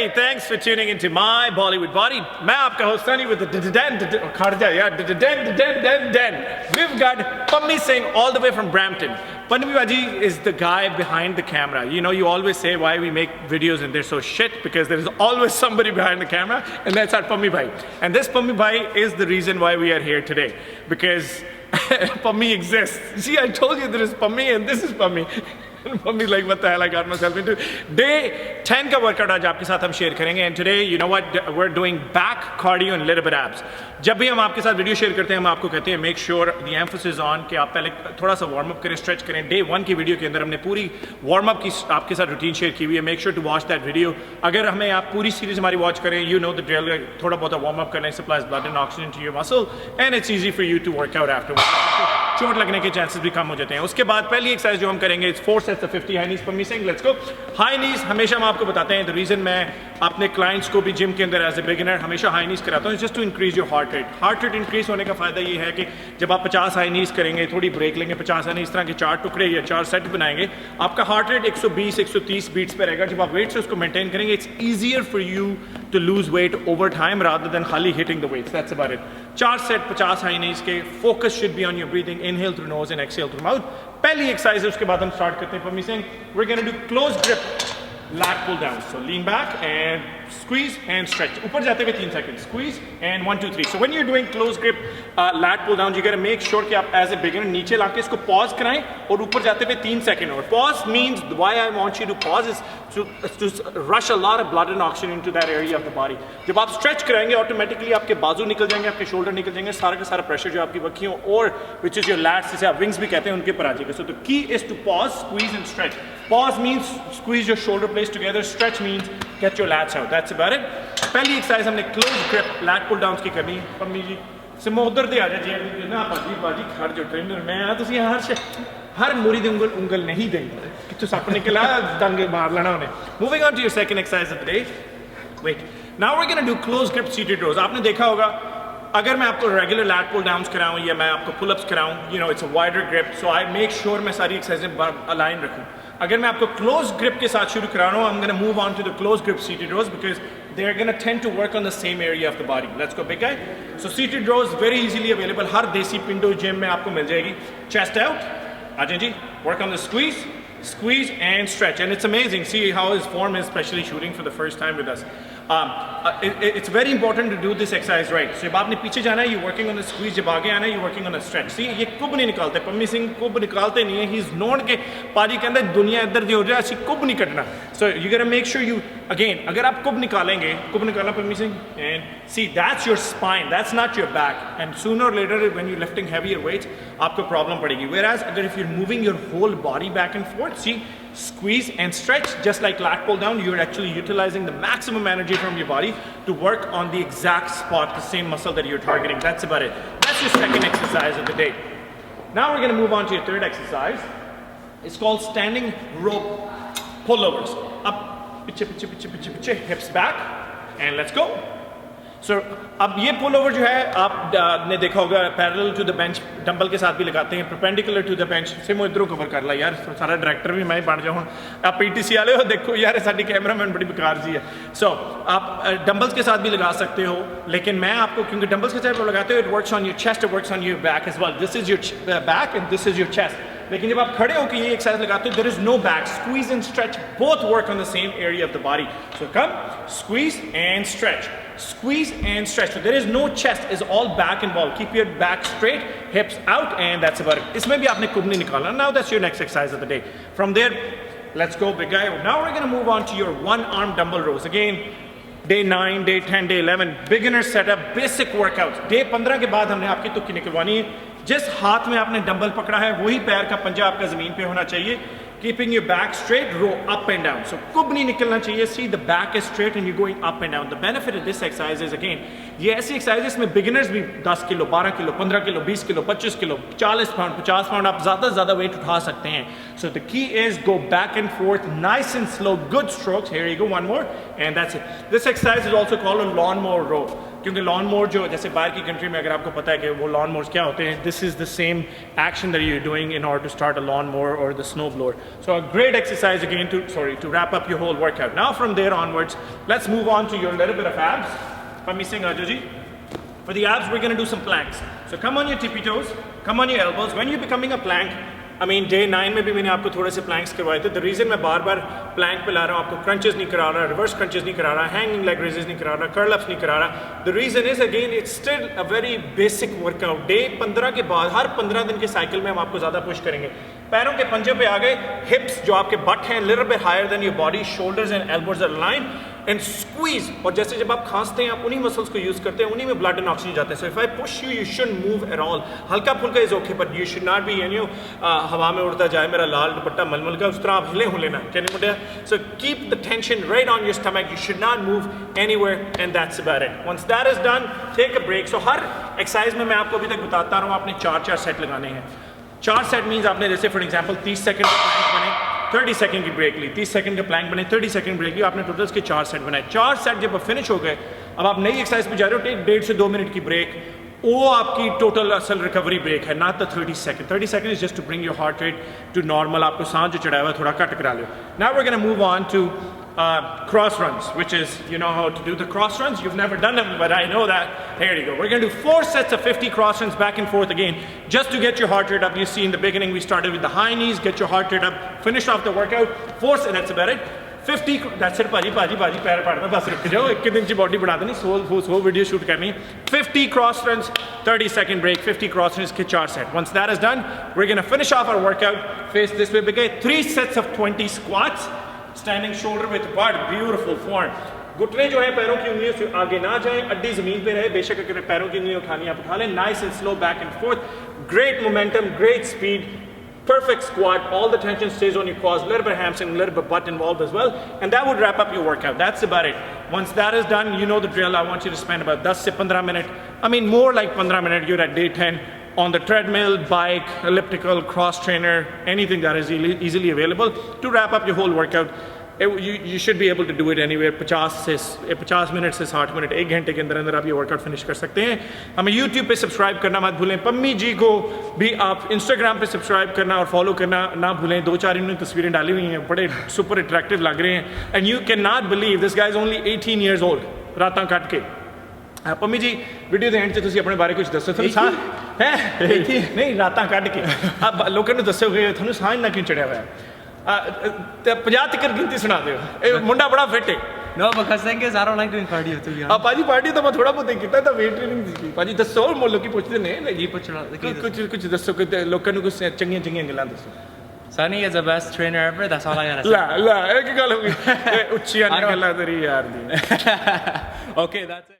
Hey, thanks for tuning into my Bollywood Body. मैं आपका host Sunny with the We've got Pammi Singh all the way from Brampton. Pammi Baji is the guy behind the camera. You know, you always say why we make videos and they're so shit because there is always somebody behind the camera, and that's our Pammi Bhai. And this Pammi Bhai is the reason why we are here today, because Pammi exists. See, I told you there is Pammi and this is Pammi. Pammi's like, what the hell I got myself into. Day 10 का workout आज आपके साथ हम share करेंगे, and today you know what, we're doing back cardio and little bit abs. जब भी हम आपके साथ वीडियो शेयर करते हैं हम आपको कहते हैं make sure the emphasis on कि आप पहले थोड़ा सा वार्म अप करें, स्ट्रेच करें. Day 1 की वीडियो के अंदर हमने पूरी वार्म अप की आपके साथ रूटीन शेयर की हुई है. Make sure to watch that video. अगर हमें आप पूरी सीरीज हमारी वॉच करें, you know the drill, थोड़ा बहुत वार्म अप करना supplies blood and oxygen to your muscle, and it's easy for you to work out afterwards. चोट लगने के चांसेस भी कम हो जाते हैं. उसके बाद पहली एक्सरसाइज जो हम करेंगे 4 sets of 50 high knees. Pammi Singh, let's go. High नीज हमेशा हम आपको बताते हैं, द रीजन मैं अपने क्लाइंट्स को भी जिम के अंदर एज ए बिगिनर हमेशा हाई नीज कराता हूँ, just to increase your heart rate. Heart rate increase होने का फायदा ये है कि जब आप 50 हाई नीज करेंगे, थोड़ी ब्रेक लेंगे, 50 हाई नीज इस तरह के 4 टुकड़े या 4 सेट बनाएंगे, आपका हार्ट रेट 120-130 बीट्स पे रहेगा. जब आप वेट से उसको मेंटेन करेंगे, it's easier for you to lose weight over time rather than खाली hitting the weights. That's about it. 4 set 50 high knees के. Focus should be on your breathing. Inhale through nose and exhale through mouth. पहली exercise है, उसके बाद हम start करते हैं. Pammi Singh, we're going to do close grip lat pull down. So lean back and squeeze and stretch. ऊपर जाते हुए 3 seconds. Squeeze and 1, 2, 3. So when you're doing close grip lat pull down, you got to make sure कि आप as a beginner नीचे लाके इसको pause कराएं और ऊपर जाते हुए 3 सेकंड. और pause means why I want you to pause is to rush a lot of blood and oxygen into that area of the body. जब आप stretch कराएंगे automatically आपके बाजू निकल जाएंगे, आपके shoulder निकल जाएंगे, सारा का सारा pressure जो आपकी बखियों और which is your lats, जिसे आप wings भी कहते हैं, उनके पर आ जाएगा. So the key is to pause, squeeze and stretch. Pause means squeeze your shoulder blades together. Stretch means get your lats out. That's about it. पहली एक्सरसाइज हमने close grip lat pull downs की करनी. पम्मी जी सिमो उधर दे आ जाए ना, बाजी खड़ जो ट्रेनर मैं आ, तुसी हर मुरी दी उंगल नहीं देंगे कि तुस अपने के ला दंग मार लेना उन्हें. Moving on to your second exercise of the day. Wait. Now we're going to do close grip seated rows. आपने देखा होगा अगर मैं आपको रेगुलर लैट पुल डाउन्स कराऊं या मैं आपको पुल अप्स कराऊं, you know it's a wider grip, so I make sure मैं सारी एक्सरसाइजें अलाइन रखूं. अगर मैं आपको क्लोज ग्रिप के साथ शुरू करा रहा हूं, I'm going to move on to the close grip seated rows because they're going to tend to work on the same area of the body. Let's go, big guy. So seated rows very easily available. हर देसी पिंडो gym में आपको मिल जाएगी. Chest out. Ajay ji, work on the squeeze and stretch, and it's amazing. See how his form is, especially shooting for the first time with us. It's very important to do this exercise right. So जब आपने पीछे जाना है, you're working on the squeeze. जब आगे आना है, you're working on the stretch. See, ये कुब नहीं निकालते. Pammi Singh कुब निकालते नहीं है. He's known के पाजी के अंदर दुनिया इधर दी हो जाए, ऐसी कुब नहीं कटना. So you gotta make sure you again. अगर आप कुब निकालेंगे, कुब निकालना Pammi Singh, and see that's your spine. That's not your back. And sooner or later, when you're lifting heavier weights, आपको problem पड़ेगी. Whereas अगर if you're moving your whole body back and forth, see. Squeeze and stretch, just like lat pull down, you're actually utilizing the maximum energy from your body to work on the exact spot, the same muscle that you're targeting. That's about it. That's your second exercise of the day. Now we're going to move on to your third exercise. It's called standing rope pullovers. Up, piche, hips back, and let's go. So, अब ये pull over जो है आपने देखा होगा parallel to the bench dumbbell के साथ भी लगाते हैं, परपेंडिकुलर टू द बेंच. से मैं इधरों कवर कर ला यार, सारा डायरेक्टर भी मैं बन जाऊँ. आप पीटीसी वाले हो, देखो यार साडी कैमरामैन बड़ी बेकार जी है. सो आप डंबल्स के साथ भी लगा सकते हो, लेकिन मैं आपको क्योंकि डंबल्स के साथ लगाते हो, it works on your chest, it works on your back as well. This is your back and this is your chest. लेकिन जब आप खड़े होकर ये एक्सरसाइज लगाते हो, there is no back. Squeeze and stretch both work on the same area of the body. So come, squeeze and stretch. Squeeze and stretch. So there is no chest, is all back involved. Keep your back straight, hips out, and that's about it. इसमें भी आपने कुब नहीं निकालना. Now that's your next exercise of the day. From there, let's go, big guy. Now we're going to move on to your one arm dumbbell rows. Again, day 9, day 10, day 11, beginner setup, basic workouts. Day 15 के बाद हमने आपकी तुक्की निकलवानी है. जिस हाथ में आपने dumbbell पकड़ा है, वही पैर का पंजा आपका जमीन पे होना चाहिए. Keeping your back straight, row up and down. So कुब नहीं निकलना चाहिए. See, the back is straight and you're going up and down. The benefit of this exercise is again, ये ऐसी exercises में beginners भी 10 kilo, 12 kilo, 15 kilo, 20 kilo, 25 kilo, 40 pound, 50 pound आप ज़्यादा से ज़्यादा weight उठा सकते हैं. So the key is go back and forth, nice and slow, good strokes. Here you go, one more, and that's it. This exercise is also called a lawnmower row. क्योंकि lawn मोर जो जैसे बाहर की country में अगर आपको पता है कि वो लॉन मोर्स क्या होते हैं, this is the same action that you are doing in order to start a lawn mower or the snow blower. So a great exercise again to wrap up your whole workout. Now from there onwards, let's move on to your little bit of abs. Pami Singh Ajoji. For the abs, we're going to do some planks. So come on your tippy toes, come on your elbows. When you're becoming a plank, I mean day 9 में भी मैंने आपको थोड़े से planks करवाए थे. The reason मैं बार बार plank पे ला रहा हूँ, आपको crunches नहीं करा रहा, reverse crunches नहीं करा रहा, hanging leg raises नहीं करा रहा, curl ups नहीं करा रहा. The reason is again it's still a very basic workout. Day 15 के बाद हर 15 दिन के cycle में हम आपको ज़्यादा push करेंगे. पैरों के पंजे पे आ गए, hips जो आपके butt हैं little bit higher than your body, shoulders and elbows are aligned. And squeeze. और जैसे जब आप खांसते हैं आप उन्हीं मसल्स को यूज करते हैं, उन्हीं में ब्लड एंड ऑक्सीजन जाते हैं. So if I push you you shouldn't move at all. हल्का फुल्का is okay but you should not be हवा में उड़ता जाए मेरा लाल दुपट्टा मलमल का, उस तरह आप हिले हो लेना. कैन यू मुझे so keep the tension right on your stomach. You should not move anywhere and that's about it. Once that is done take a break. So हर एक्सरसाइज में मैं आपको अभी तक बताता रहा हूँ आपने 4 सेट लगाने हैं. 4 सेट मीन्स आपने जैसे फॉर एग्जाम्पल 30 सेकंड बने, 30 सेकंड की ब्रेक ली, 30 सेकंड का प्लैंक बने, 30 सेकंड ब्रेक ली, आपने टोटल के 4 सेट बनाए. 4 सेट जब फिनिश हो गए, अब आप नई एक्सरसाइज पे जा रहे हो, टेक 1.5 से 2 मिनट की ब्रेक. वो आपकी टोटल असल रिकवरी ब्रेक है, not the 30 second. 30 second is just to bring your heart rate to normal. आपको सांस जो चढ़ाया हुआ थोड़ा कट करा लो. Now we are gonna move on to cross runs, which is, you know how to do the cross runs. You've never done them, but I know that. There you go. We're going to do 4 sets of 50 cross runs back and forth again, just to get your heart rate up. You see in the beginning we started with the high knees, get your heart rate up, finish off the workout. 4 sets, that's about it. 50, that's it. Paji पैर पाड़ना, बस रुक जाओ. एक दिन की body बढ़ा देनी, so video shoot करनी. 50 cross runs, 30 second break, 50 cross runs के 4 set. Once that is done, we're going to finish off our workout. Face this way, begin 3 sets of 20 squats. Standing shoulder width apart, beautiful form. घुटने जो है पैरों की उंगलियों से आगे ना जाएं, अड्डी जमीन पे रहे. बेशक अगर पैरों की उंगलियां उठानी आप उठा लें. Nice and slow back and forth. Great momentum, great speed. Perfect squat. All the tension stays on your quads. A little bit hamstring, a little bit butt involved as well. And that would wrap up your workout. That's about it. Once that is done, you know the drill. I want you to spend about 10 से 15 minutes. I mean more like 15 minutes. You're at day 10. On the treadmill, bike, elliptical, cross trainer, anything that is easily available to wrap up your whole workout. You should be able to do it anywhere 50 minute से 60 minute, 1 घंटे के अंदर अंदर आप ये workout finish कर सकते हैं. हमें YouTube पे सब्सक्राइब करना मत भूलें. पम्मी जी को भी आप Instagram पे सब्सक्राइब करना और फॉलो करना ना भूलें. 2-4 इन्होंने तस्वीरें डाली हुई हैं, बड़े सुपर अट्रैक्टिव लग रहे हैं. And you can not believe this guy is only 18 years old. रातां कट के पम्मी जी वीडियो ਦੇ ਐਂਡ 'ਚ ਤੁਸੀਂ ਆਪਣੇ ਬਾਰੇ ਕੁਝ ਦੱਸੋ. ਤੁਹਾਨੂੰ ਸਾਹ ਹੈ ਨਹੀਂ ਰਾਤਾਂ ਕੱਢ ਕੇ ਆ ਲੋਕਾਂ ਨੂੰ ਦੱਸੋਗੇ ਤੁਹਾਨੂੰ ਸਾਹ ਇੰਨਾ ਕਿਉਂ ਚੜਿਆ ਹੋਇਆ. ਤੇ 50 ਤੱਕ ਗਿਣਤੀ ਸੁਣਾ ਦਿਓ. ਇਹ ਮੁੰਡਾ ਬੜਾ ਫਿੱਟ ਹੈ. No, because thing is, I don't like doing cardio to be honest. ਭਾਜੀ ਪਾਰਟੀ ਤਾਂ ਮੈਂ ਥੋੜਾ ਬਹੁਤ ਕੀਤਾ ਤਾਂ ਵੇਟ ਟ੍ਰੇਨਿੰਗ ਦੀ. ਭਾਜੀ ਦੱਸੋ ਲੋਕੀ ਪੁੱਛਦੇ ਨੇ ਕੀ ਪੁੱਛਣਾ ਕੁਝ ਦੱਸੋ ਕਿ ਲੋਕਾਂ ਨੂੰ ਕੁਝ ਚੰਗੀਆਂ ਚੰਗੀਆਂ ਗੱਲਾਂ ਦੱਸੋ. Sunny is the best trainer ever. That's all I gotta say. ਲੈ ਇਹ ਕੀ ਗੱਲ ਹੋ ਗਈ ਉੱਚੀਆਂ ਗੱਲਾਂ ਤੇਰੀ ਯਾਰ ਦੀ. Okay, that's it.